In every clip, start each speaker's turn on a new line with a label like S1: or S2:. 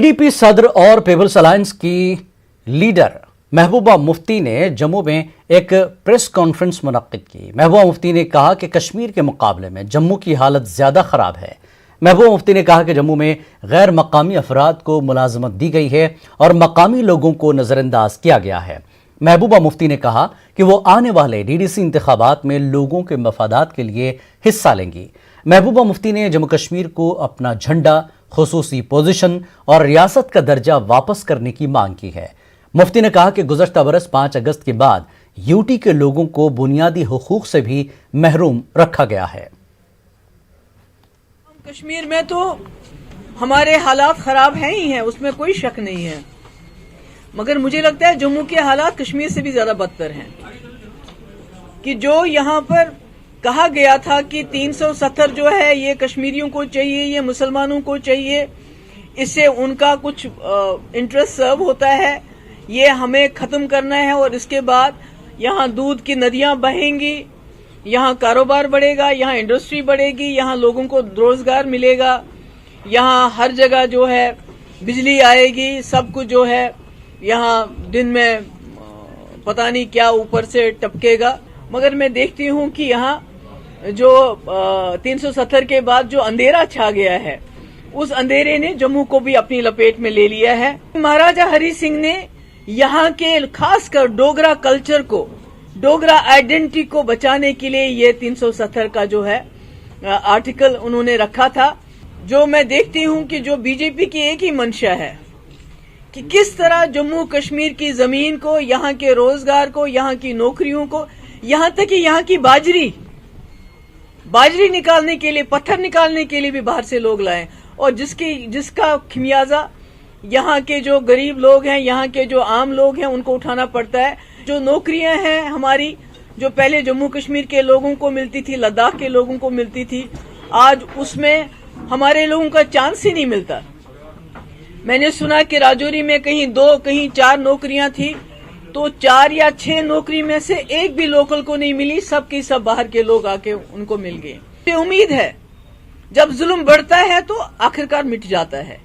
S1: PDP सदर और peoples alliance की लीडर महबूबा मुफ्ती ने जम्मू में एक प्रेस कॉन्फ्रेंस मुनक्किद की। महबूबा मुफ्ती ने कहा कि कश्मीर के मुकाबले में जम्मू की हालत ज़्यादा ख़राब है। महबूबा मुफ्ती ने कहा कि जम्मू में गैर मकामी अफराद को मुलाजमत दी गई है और मकामी लोगों को नज़रअंदाज किया गया है। महबूबा मुफ्ती ने कहा कि वो आने वाले डीडीसी इंतखाबात में लोगों के मफादात के लिए हिस्सा लेंगी। महबूबा मुफ्ती ने जम्मू कश्मीर को अपना झंडा, खुसूसी पोजीशन और रियासत का दर्जा वापस करने की मांग की है। मुफ्ती ने कहा कि गुज़श्ता बरस 5 अगस्त के बाद यूटी के लोगों को बुनियादी हुकूक से भी महरूम रखा गया है।
S2: कश्मीर में तो हमारे हालात खराब हैं ही हैं, उसमें कोई शक नहीं है, मगर मुझे लगता है जम्मू के हालात कश्मीर से भी ज्यादा बदतर हैं। कि जो यहाँ पर कहा गया था कि 370 जो है ये कश्मीरियों को चाहिए, ये मुसलमानों को चाहिए, इससे उनका कुछ इंटरेस्ट सर्व होता है, ये हमें खत्म करना है और इसके बाद यहाँ दूध की नदियां बहेंगी, यहाँ कारोबार बढ़ेगा, यहाँ इंडस्ट्री बढ़ेगी, यहाँ लोगों को रोजगार मिलेगा, यहाँ हर जगह जो है बिजली आएगी, सब कुछ जो है यहाँ दिन में पता नहीं क्या ऊपर से टपकेगा। मगर मैं देखती हूँ कि यहाँ जो 370 के बाद जो अंधेरा छा गया है, उस अंधेरे ने जम्मू को भी अपनी लपेट में ले लिया है। महाराजा हरि सिंह ने यहाँ के खासकर डोगरा कल्चर को, डोगरा आइडेंटिटी को बचाने के लिए ये 370 का जो है आर्टिकल उन्होंने रखा था। जो मैं देखती हूँ कि जो बीजेपी की एक ही मंशा है कि किस तरह जम्मू कश्मीर की जमीन को, यहाँ के रोजगार को, यहाँ की नौकरियों को, यहाँ तक कि यहाँ की बाजरी निकालने के लिए, पत्थर निकालने के लिए भी बाहर से लोग लाएं, और जिसका खमियाजा यहाँ के जो गरीब लोग हैं, यहाँ के जो आम लोग हैं, उनको उठाना पड़ता है। जो नौकरियां हैं हमारी, जो पहले जम्मू कश्मीर के लोगों को मिलती थी, लद्दाख के लोगों को मिलती थी, आज उसमें हमारे लोगों का चांस ही नहीं मिलता। मैंने सुना कि राजौरी में कहीं 2, कहीं 4 नौकरियां थी, तो 4 या 6 नौकरी में से एक भी लोकल को नहीं मिली, सब की सब बाहर के लोग आके उनको मिल गए। उम्मीद है जब जुल्म बढ़ता है तो आखिरकार मिट जाता है।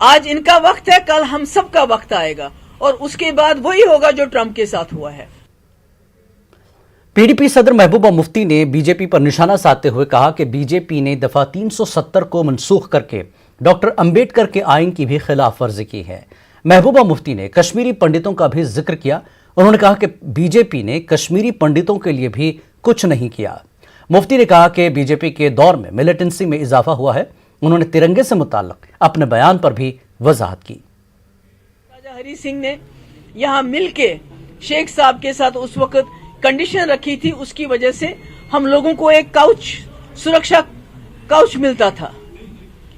S2: आज इनका वक्त है, कल हम सबका वक्त आएगा और उसके बाद वही होगा जो ट्रंप के साथ हुआ है।
S1: पीडीपी सदर महबूबा मुफ्ती ने बीजेपी पर निशाना साधते हुए कहा कि बीजेपी ने दफा 370 को मनसूख करके डॉक्टर अंबेडकर के आइन की भी खिलाफ वर्जी की है। महबूबा मुफ्ती ने कश्मीरी पंडितों का भी जिक्र किया। उन्होंने कहा कि बीजेपी ने कश्मीरी पंडितों के लिए भी कुछ नहीं किया। मुफ्ती ने कहा कि बीजेपी के दौर में मिलिटेंसी में इजाफा हुआ है। उन्होंने तिरंगे से मुताल्लिक अपने बयान पर भी वजाहत की।
S2: राजा हरि सिंह ने यहाँ मिलके शेख साहब के साथ उस वक्त कंडीशन रखी थी, उसकी वजह से हम लोगों को एक काउच, सुरक्षा काउच मिलता था,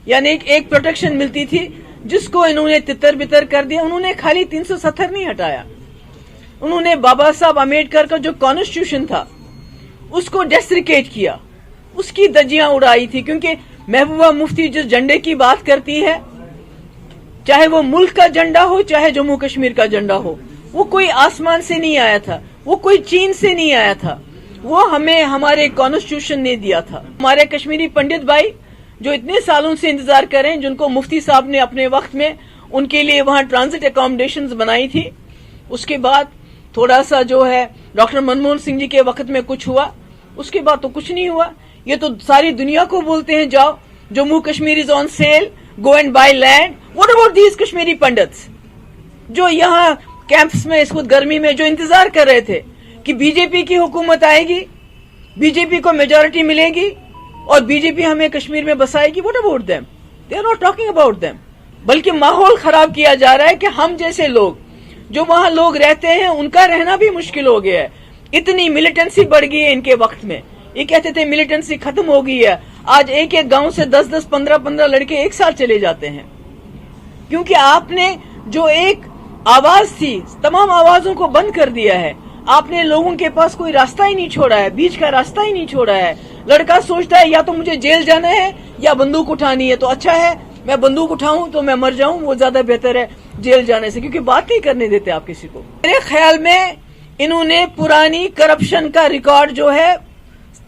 S2: यानी एक प्रोटेक्शन मिलती थी, जिसको इन्होंने तितर बितर कर दिया। उन्होंने खाली 370 नहीं हटाया, उन्होंने बाबा साहब अम्बेडकर का जो कॉन्स्टिट्यूशन था उसको डेस्ट्रिकेट किया, उसकी धज्जियां उड़ाई थी। क्योंकि महबूबा मुफ्ती जिस झंडे की बात करती है, चाहे वो मुल्क का झंडा हो, चाहे जम्मू कश्मीर का झंडा हो, वो कोई आसमान से नहीं आया था, वो कोई चीन से नहीं आया था, वो हमें हमारे कॉन्स्टिट्यूशन ने दिया था। हमारे कश्मीरी पंडित भाई जो इतने सालों से इंतजार कर रहे हैं, जिनको मुफ्ती साहब ने अपने वक्त में उनके लिए वहां ट्रांजिट अकोमोडेशंस बनाई थी, उसके बाद थोड़ा सा जो है डॉक्टर मनमोहन सिंह जी के वक्त में कुछ हुआ, उसके बाद तो कुछ नहीं हुआ। ये तो सारी दुनिया को बोलते हैं जाओ, Jammu Kashmir is on sale, go and by land. What about these Kashmiri pandits जो यहाँ कैंप्स में इस वक्त गर्मी में जो इंतजार कर रहे थे कि बीजेपी की हुकूमत आएगी, बीजेपी को मेजोरिटी मिलेगी और बीजेपी हमें कश्मीर में बसाएगी। What about them? They are not talking about them. बल्कि माहौल खराब किया जा रहा है कि हम जैसे लोग जो वहां लोग रहते हैं, उनका रहना भी मुश्किल हो गया है। इतनी मिलिटेंसी बढ़ गई है इनके वक्त में। ये कहते थे मिलिटेंसी खत्म हो गई है, आज एक एक गांव से 10-10, 15-15 लड़के एक साथ चले जाते हैं। क्योंकि आपने जो एक आवाज थी, तमाम आवाजों को बंद कर दिया है। आपने लोगों के पास कोई रास्ता ही नहीं छोड़ा है, बीच का रास्ता ही नहीं छोड़ा है। लड़का सोचता है या तो मुझे जेल जाना है या बंदूक उठानी है, तो अच्छा है मैं बंदूक उठाऊं तो मैं मर जाऊं, वो ज्यादा बेहतर है जेल जाने से, क्योंकि बात नहीं करने देते आप किसी को। मेरे ख्याल में इन्होंने पुरानी करप्शन का रिकॉर्ड जो है,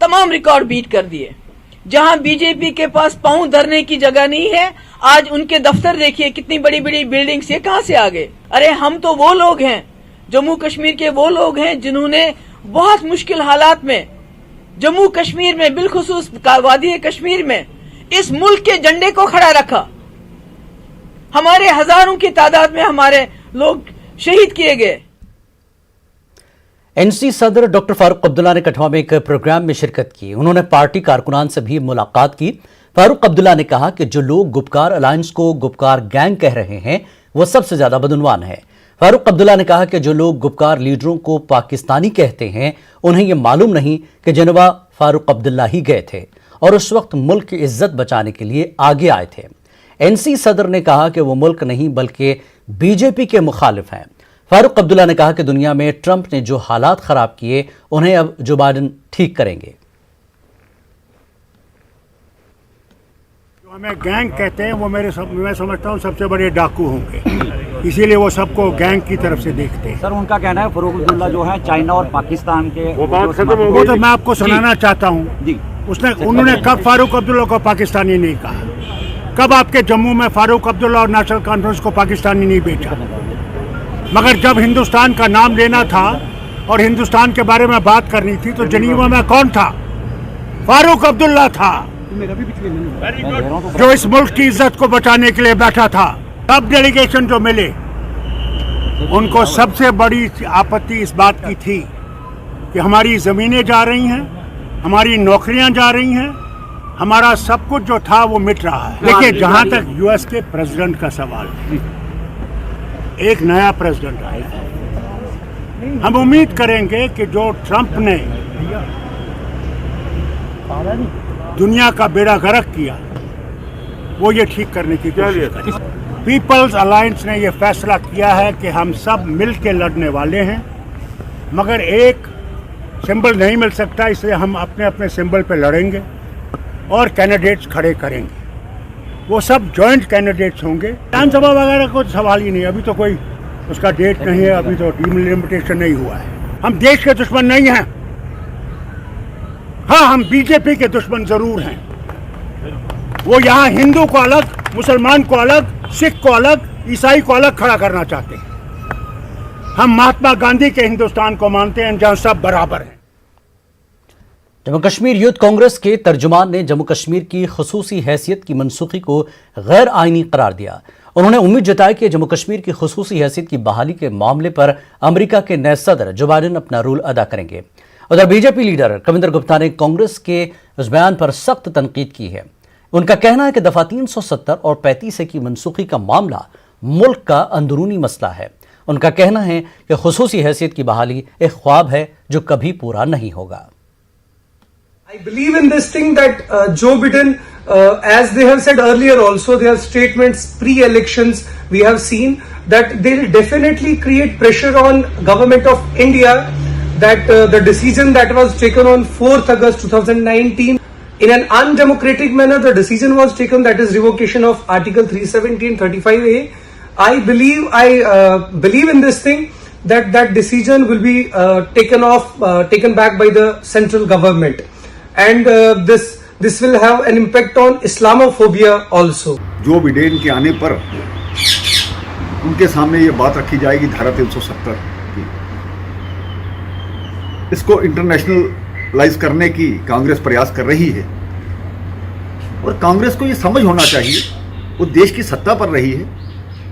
S2: तमाम रिकॉर्ड बीट कर दिए। जहां बीजेपी के पास पांव धरने की जगह नहीं है, आज उनके दफ्तर देखिए कितनी बड़ी बड़ी बिल्डिंग्स, ये कहां से आ गए? अरे हम तो वो लोग हैं, जम्मू कश्मीर के वो लोग हैं जिन्होंने बहुत मुश्किल हालात में जम्मू कश्मीर में, बिलखुसूस वादी कश्मीर में इस मुल्क के झंडे को खड़ा रखा। हमारे हजारों की तादाद में हमारे लोग शहीद किए गए।
S1: एनसी सदर डॉक्टर फारूक अब्दुल्ला ने कठुआ में एक प्रोग्राम में शिरकत की। उन्होंने पार्टी कारकुनान से भी मुलाकात की। फारूक अब्दुल्ला ने कहा कि जो लोग गुपकार अलायंस को गुपकार गैंग कह रहे हैं वो सबसे ज्यादा बदउनवान है। फारूक अब्दुल्ला ने कहा कि जो लोग गुपकार लीडरों को पाकिस्तानी कहते हैं उन्हें यह मालूम नहीं कि जनवा फारूक अब्दुल्ला ही गए थे और उस वक्त मुल्क की इज्जत बचाने के लिए आगे आए थे। एनसी सदर ने कहा कि वो मुल्क नहीं बल्कि बीजेपी के मुखालिफ हैं। फारूक अब्दुल्ला ने कहा कि दुनिया में ट्रंप ने जो हालात खराब किए उन्हें अब जो बाइडेन ठीक करेंगे।
S3: जो हमें गैंग कहते हैं वो मैं समझता हूँ सबसे बड़े डाकू होंगे, इसीलिए वो सबको गैंग की तरफ से देखते हैं।
S4: सर उनका कहना है फारूक अब्दुल्ला जो है चाइना और पाकिस्तान के
S3: वो तो मैं आपको सुनाना चाहता हूँ जी। उन्होंने कब फारूक अब्दुल्ला को पाकिस्तानी नहीं कहा? कब आपके जम्मू में फारूक अब्दुल्ला और नेशनल कॉन्फ्रेंस को पाकिस्तानी नहीं बेचा? मगर जब हिंदुस्तान का नाम लेना था और हिंदुस्तान के बारे में बात करनी थी तो जनीवा में कौन था? फारूक अब्दुल्ला था, जो इस मुल्क की इज्जत को बचाने के लिए बैठा था। तब डेलीगेशन जो मिले उनको सबसे बड़ी आपत्ति इस बात की थी कि हमारी जमीनें जा रही हैं, हमारी नौकरियां जा रही हैं, हमारा सब कुछ जो था वो मिट रहा है। देखिए, जहां तक यूएस के प्रेसिडेंट का सवाल है, एक नया प्रेसिडेंट आया, हम उम्मीद करेंगे कि जो ट्रंप ने दुनिया का बेड़ा गर्क किया वो ये ठीक करने की कोशिश करें। पीपल्स अलायंस ने ये फैसला किया है कि हम सब मिल के लड़ने वाले हैं, मगर एक सिंबल नहीं मिल सकता, इसलिए हम अपने अपने सिंबल पे लड़ेंगे और कैंडिडेट्स खड़े करेंगे। वो सब जॉइंट कैंडिडेट्स होंगे। विधानसभा वगैरह को सवाल ही नहीं, अभी तो कोई उसका डेट नहीं है, अभी तो डिलिमिटेशन नहीं हुआ है। हम देश के दुश्मन नहीं हैं, हाँ हम बीजेपी के दुश्मन जरूर हैं। वो यहाँ हिंदू को अलग, मुसलमान को अलग, सिख को अलग, ईसाई को अलग खड़ा करना चाहते हैं। हम महात्मा गांधी के हिंदुस्तान को मानते हैं जहाँ सब बराबर हैं।
S1: जम्मू कश्मीर यूथ कांग्रेस के तर्जुमान ने जम्मू कश्मीर की खुसूसी हैसियत की मनसूखी को गैर आईनी करार दिया। उन्होंने उम्मीद जताई कि जम्मू कश्मीर की खुसूसी हैसियत की बहाली के मामले पर अमेरिका के नए सदर जो बाइडेन अपना रोल अदा करेंगे। उधर बीजेपी लीडर कविंदर गुप्ता ने कांग्रेस के उस बयान पर सख्त तनकीद की है। उनका कहना है कि दफा 370 और 35 की मनसूखी का मामला मुल्क का अंदरूनी मसला है। उनका कहना है कि खुसूसी हैसियत की बहाली एक ख्वाब है जो कभी पूरा नहीं होगा।
S5: I believe in this thing that Joe Biden, as they have said earlier also, their statements pre-elections, we have seen that they will definitely create pressure on government of India that the decision that was taken on 4th August 2019 in an undemocratic manner, the decision was taken, that is revocation of Article 370 and 35A. I believe in this thing that that decision will be taken back by the central government. And this will have an impact on Islamophobia also.
S6: Joe Biden के आने पर उनके सामने ये बात रखी जाएगी धारा 370 की, इसको इंटरनेशनलाइज करने की कांग्रेस प्रयास कर रही है। और कांग्रेस को ये समझ होना चाहिए, वो देश की सत्ता पर रही है,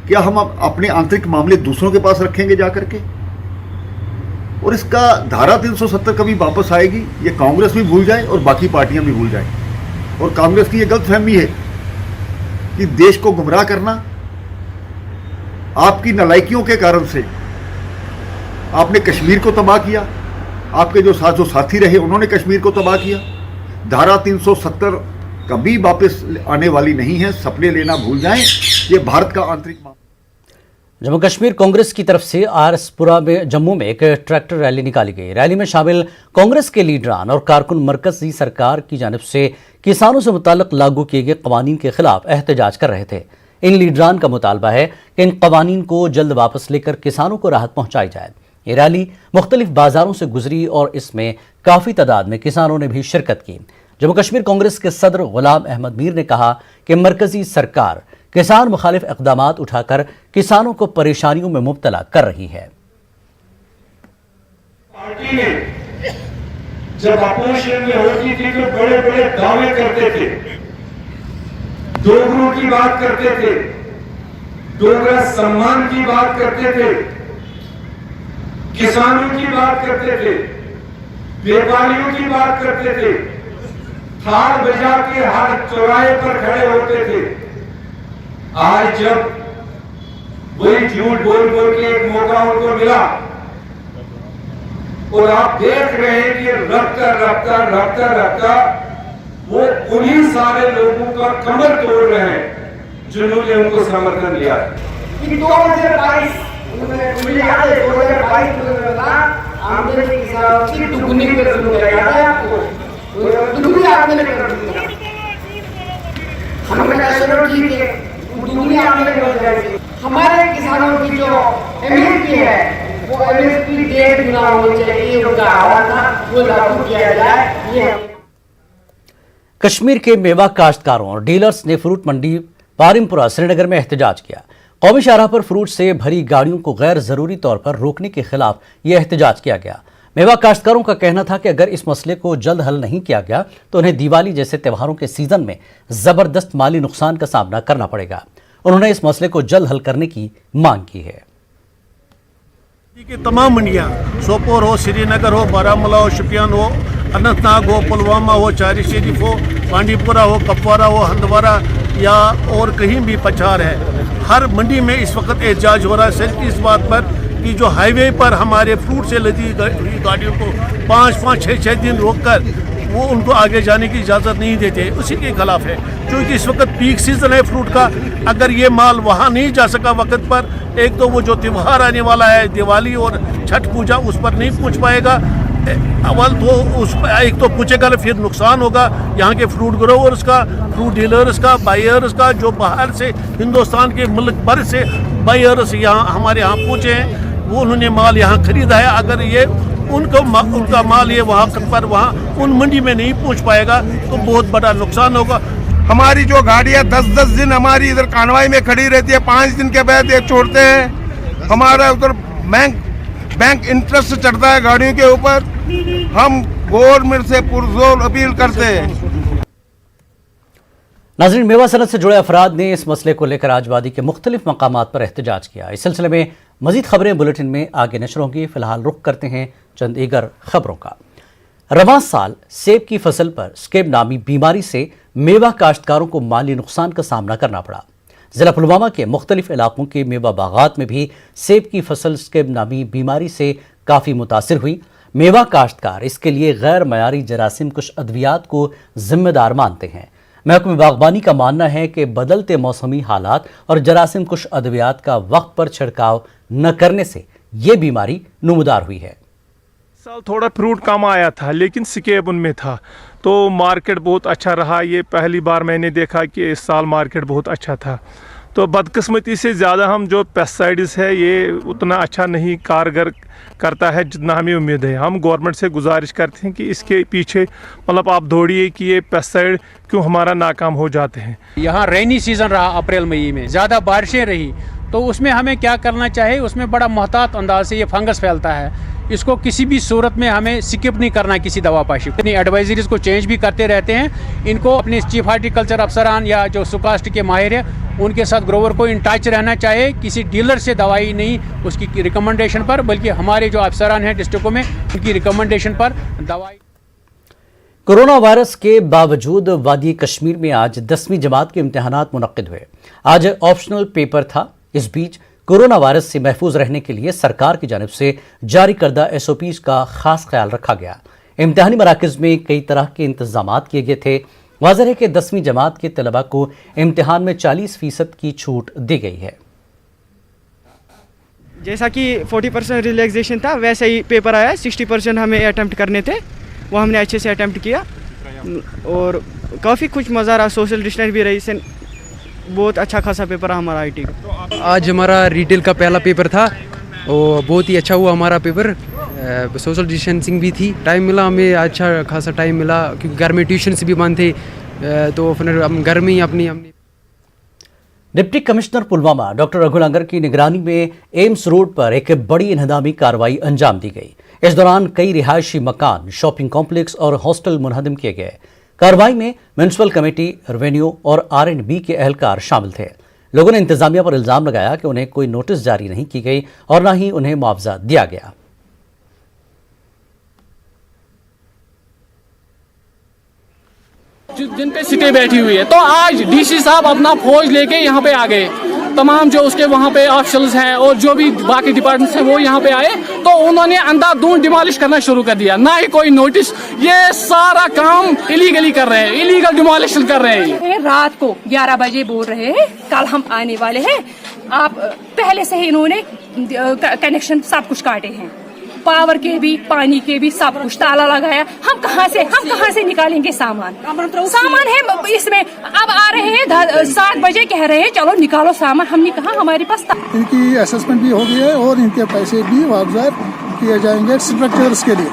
S6: क्या हम अपने आंतरिक मामले दूसरों के पास रखेंगे जाकर के? और इसका धारा 370 कभी वापस आएगी ये कांग्रेस भी भूल जाए और बाकी पार्टियां भी भूल जाए। और कांग्रेस की ये गलतफहमी है कि देश को गुमराह करना, आपकी नालायकियों के कारण से आपने कश्मीर को तबाह किया, आपके जो साथी रहे उन्होंने कश्मीर को तबाह किया। धारा 370 कभी वापस आने वाली नहीं है, सपने लेना भूल जाएं, ये भारत का आंतरिक मामला।
S1: जम्मू कश्मीर कांग्रेस की तरफ से आरएसपुरा में जम्मू में एक ट्रैक्टर रैली निकाली गई। रैली में शामिल कांग्रेस के लीडरान और कारकुन मरकजी सरकार की जानिब से किसानों से मुताल्लिक लागू किए गए कवानीन के खिलाफ एहतजाज कर रहे थे। इन लीडरान का मुतालबा है कि इन कवानीन को जल्द वापस लेकर किसानों को राहत पहुंचाई जाए। ये रैली मुख्तलिफ बाजारों से गुजरी और इसमें काफ़ी तादाद में किसानों ने भी शिरकत की। जम्मू कश्मीर कांग्रेस के सदर गुलाम अहमद मीर ने कहा कि मरकजी सरकार किसान मुखालिफ इक़दामात उठाकर किसानों को परेशानियों में मुब्तला कर रही है।
S7: पार्टी ने जब अपोजिशन में होती थी तो बड़े बड़े दावे करते थे, डोगरों की बात करते थे, डोगरा सम्मान की बात करते थे, किसानों की बात करते थे, व्यापारियों की बात करते थे, थाल बजा के हर चौराहे पर खड़े होते थे। आज जब वही झूठ बोल बोल के एक मौका उनको मिला और आप देख रहे हैं कि रफ्ता रफ्ता रफ्ता रफ्ता वो उन्हीं सारे लोगों का कमर तोड़ रहे हैं जिन्होंने उनको समर्थन दिया।
S8: 2022 मुझे याद है 2022 में आमदनी किसानों की दुगनी कर दूंगा, याद है आपको? दुगनी आमदनी कर दूंगा। हमने कहा चलो ठीक है, दुगनी आमदनी हो जाएगी। हमारे किसानों की जो एमएसपी है वो एमएसपी 1.5 गुना होनी चाहिए, उनका आवाज था वो लागू किया जाए। ये
S1: कश्मीर के मेवा काश्तकारों और डीलर्स ने फ्रूट मंडी पारिमपुरा श्रीनगर में एहतजाज किया। कौमी शाहराह पर फ्रूट से भरी गाड़ियों को गैर जरूरी तौर पर रोकने के खिलाफ यह एहतजाज किया गया। मेवा काश्तकारों का कहना था कि अगर इस मसले को जल्द हल नहीं किया गया तो उन्हें दिवाली जैसे त्योहारों के सीजन में जबरदस्त माली नुकसान का सामना करना पड़ेगा। उन्होंने इस मसले को जल्द हल करने की मांग की है।
S9: की तमाम मंडियाँ, सोपोर हो, श्रीनगर हो, बारामूला हो, शुपियान हो, अनंतनाग हो, पुलवामा हो, चारी शरीफ हो, बांडीपुरा हो, कपवारा हो, हंदवारा या और कहीं भी पछार है, हर मंडी में इस वक्त एहतजाज हो रहा है सिर्फ इस बात पर कि जो हाईवे पर हमारे फ्रूट से लदी हुई गाड़ियों को 5-5, 6-6 दिन रोककर वो उनको आगे जाने की इजाज़त नहीं देते, उसी के खिलाफ है। क्योंकि इस वक्त पीक सीजन है फ्रूट का, अगर ये माल वहाँ नहीं जा सका वक्त पर, एक तो वो जो त्यौहार आने वाला है दिवाली और छठ पूजा, उस पर नहीं पहुँच पाएगा। अव्वल तो उस एक तो पूछेगा, फिर नुकसान होगा यहाँ के फ्रूट ग्रोवर्स का, फ्रूट डीलर्स का, बायर्स का, जो बाहर से हिंदुस्तान के मुल्क भर से बायर्स यहाँ हमारे यहाँ पहुँचे हैं, वो उन्होंने माल यहाँ खरीदा है। अगर ये उनका माल ये वहाँ पर वहाँ उन मंडी में नहीं पहुँच पाएगा तो बहुत बड़ा नुकसान होगा।
S10: हमारी जो गाड़ियाँ 10-10 दिन हमारी इधर कानवाई में खड़ी रहती है, 5 दिन के बाद ये छोड़ते हैं। हमारा उधर बैंक इंटरेस्ट चढ़ता है गाड़ियों के ऊपर। हम गवर्नमेंट से पुरजोर अपील करते हैं।
S1: नाज़रीन, मेवा सनत से जुड़े अफराद ने इस मसले को लेकर आज वादी के मुख्तलिफ मकामात पर एहतजाज किया। इस सिलसिले में मजीद खबरें बुलेटिन में आगे नशर होंगी। फिलहाल रुख करते हैं चंद दीगर खबरों का। रवां साल सेब की फसल पर स्केब नामी बीमारी से मेवा काश्तकारों को माली नुकसान का सामना करना पड़ा। जिला पुलवामा के मुख्तलिफ इलाकों के मेवा बागात में भी सेब की फसल स्केब नामी बीमारी से काफ़ी मुतासिर हुई। मेवा काश्तकार इसके लिए गैर मयारी जरासीम कुश अद्वियात को जिम्मेदार मानते हैं। महकमे बागबानी का मानना है कि बदलते मौसमी हालात और जरासीम कुश अद्वियात का वक्त पर छिड़काव न करने से ये बीमारी नुमदार हुई है।
S11: साल थोड़ा फ्रूट कम आया था लेकिन स्केब उनमें था, तो मार्केट बहुत अच्छा रहा। ये पहली बार मैंने देखा कि इस साल मार्केट बहुत अच्छा था। तो बदकिस्मती से ज़्यादा हम जो पेस्टिसाइड्स है ये उतना अच्छा नहीं कारगर करता है जितना हमें उम्मीद है। हम गवर्नमेंट से गुजारिश करते हैं कि इसके पीछे मतलब आप दौड़िए कि ये पेस्टिसाइड क्यों हमारा नाकाम हो जाते हैं।
S12: यहाँ रेनी सीज़न रहा, अप्रैल मई में ज़्यादा बारिशें रही, तो उसमें हमें क्या करना चाहिए, उसमें बड़ा मोहतात अंदाज से ये फंगस फैलता है। इसको किसी भी सूरत में हमें स्किप नहीं करना किसी दवा पाशी। अपनी एडवाइजरीज को चेंज भी करते रहते हैं। इनको अपने चीफ हार्टिकल्चर अफसरान या जो सुकास्ट के माहिर है उनके साथ ग्रोवर को इन टच रहना चाहिए। किसी डीलर से दवाई नहीं उसकी रिकमेंडेशन पर, बल्कि हमारे जो अफसरान हैं डिस्ट्रिक्टों में उनकी रिकमेंडेशन पर दवाई।
S1: कोरोना वायरस के बावजूद वादी कश्मीर में आज 10वीं जमात के इम्तिहानात मुनक्किद हुए। आज ऑप्शनल पेपर था। इस बीच कोरोना वायरस से महफूज रहने के लिए सरकार की जानिब से जारी करदा SOPs का खास ख्याल रखा गया। इम्तिहानी मराकज़ में कई तरह के इंतजामात किए गए थे। वाज़ेह है कि 10वीं जमात के तलबा को इम्तिहान में 40% की छूट दी गई है।
S13: जैसा कि 40% रिलैक्सेशन था वैसे ही पेपर आया। 60% हमें अटैम्प्ट करने थे, वो हमने अच्छे से अटैम्प्ट किया और काफ़ी कुछ मज़ा रहा। सोशल डिस्टेंस भी रही, बहुत अच्छा खासा पेपर रहा हमारा IT का।
S14: आज हमारा रिटेल का पहला पेपर था और बहुत ही अच्छा हुआ हमारा पेपर। सोशल डिस्टेंसिंग भी थी, टाइम मिला हमें, अच्छा खासा टाइम मिला क्योंकि घर में ट्यूशन भी बंद थे, तो फिर हम घर में ही अपनी
S1: deputy commissioner Pulwama doctor Raghu Langar की निगरानी में एम्स रोड पर एक बड़ी इन्हदामी कार्रवाई अंजाम दी गई। इस दौरान कई रिहायशी मकान, शॉपिंग कॉम्प्लेक्स और हॉस्टल मुनहदम किए गए। कार्रवाई में म्युनिसिपल कमेटी, रेवेन्यू और R&B के एहलकार शामिल थे। लोगों ने इंतजामिया पर इल्जाम लगाया कि उन्हें कोई नोटिस जारी नहीं की गई और न ही उन्हें मुआवजा दिया गया।
S15: जिन पे सिटे बैठी हुई है, तो आज डीसी साहब अपना फौज लेके यहाँ पे आ गए। तमाम जो उसके वहाँ पे ऑफिसर्स हैं और जो भी बाकी डिपार्टमेंट्स हैं वो यहाँ पे आए, तो उन्होंने अंधाधुंध डिमोलिश करना शुरू कर दिया। ना ही कोई नोटिस, ये सारा काम इलीगली कर रहे हैं, इलीगल डिमोलिशन कर रहे हैं।
S16: रात को 11 बजे बोल रहे हैं कल हम आने वाले हैं। आप पहले से ही इन्होंने कनेक्शन सब कुछ काटे हैं, पावर के भी, पानी के भी, सब कुछ ताला लगाया। हम कहाँ से निकालेंगे सामान है इसमें। अब आ रहे हैं 7 बजे कह रहे हैं चलो निकालो सामान। हमने कहा हमारे पास
S17: इनकी असेसमेंट भी हो गई है और इनके पैसे भी मुआवजा किए जाएंगे स्ट्रक्चर्स के लिए।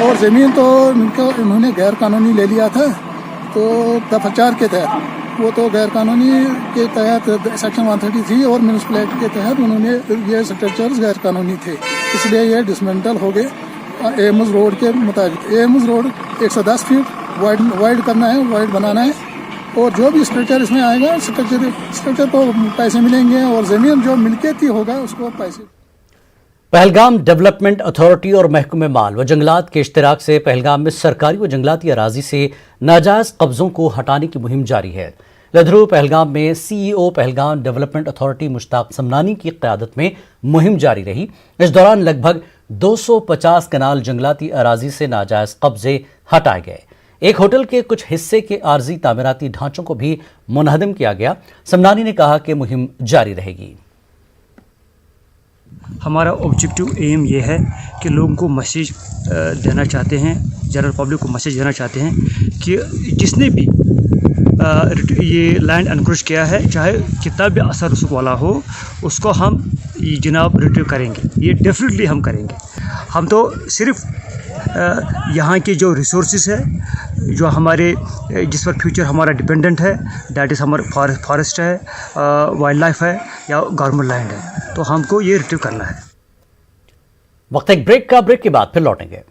S17: और जमीन तो इन्होंने गैर कानूनी ले लिया था, तो दफा 4 के तहत, वो तो गैर कानूनी के तहत सेक्शन 133 और म्युनिसिपल एक्ट के तहत उन्होंने ये स्ट्रक्चर्स गैर कानूनी थे, इसलिए ये डिसमेंटल हो गए। एम्स रोड के मुताबिक एम्स रोड 110 फीट वाइड करना है, वाइड बनाना है, और जो भी स्ट्रक्चर इसमें आएगा स्ट्रक्चर को पैसे मिलेंगे और जमीन जो मिल्कियती होगा उसको पैसे।
S1: पहलगाम डेवलपमेंट अथॉरिटी और महकमे माल व जंगलात के इश्तिराक से पहलगाम में सरकारी व जंगलाती अराजी से नाजायज कब्जों को हटाने की मुहिम जारी है। लधरू पहलगाम में CEO Pahalgam development authority Mushtaq Samnani की क़यादत में मुहिम जारी रही। इस दौरान लगभग 250 कनाल जंगलाती अराजी से नाजायज कब्जे हटाए गए। एक होटल के कुछ हिस्से के आर्जी तामीराती ढांचों को भी मुनहदम किया गया। समनानी ने कहा कि मुहिम जारी रहेगी।
S18: हमारा ऑब्जेक्टिव एम ये है कि लोगों को मैसेज देना चाहते हैं, जनरल पब्लिक को मैसेज देना चाहते हैं कि जिसने भी ये लैंड एनक्रोच किया है, चाहे कितना भी असर उसको वाला हो, उसको हम जनाब रिट्रीव करेंगे। ये डेफिनेटली हम करेंगे। हम तो सिर्फ यहाँ के जो रिसोर्सेज है, जो हमारे जिस पर फ्यूचर हमारा डिपेंडेंट है, दैट इज़ हमारा फॉरेस्ट है, वाइल्ड लाइफ है या गवर्नमेंट लैंड है, तो हमको ये रिट्रीव करना है।
S1: वक्त एक ब्रेक के बाद फिर लौटेंगे।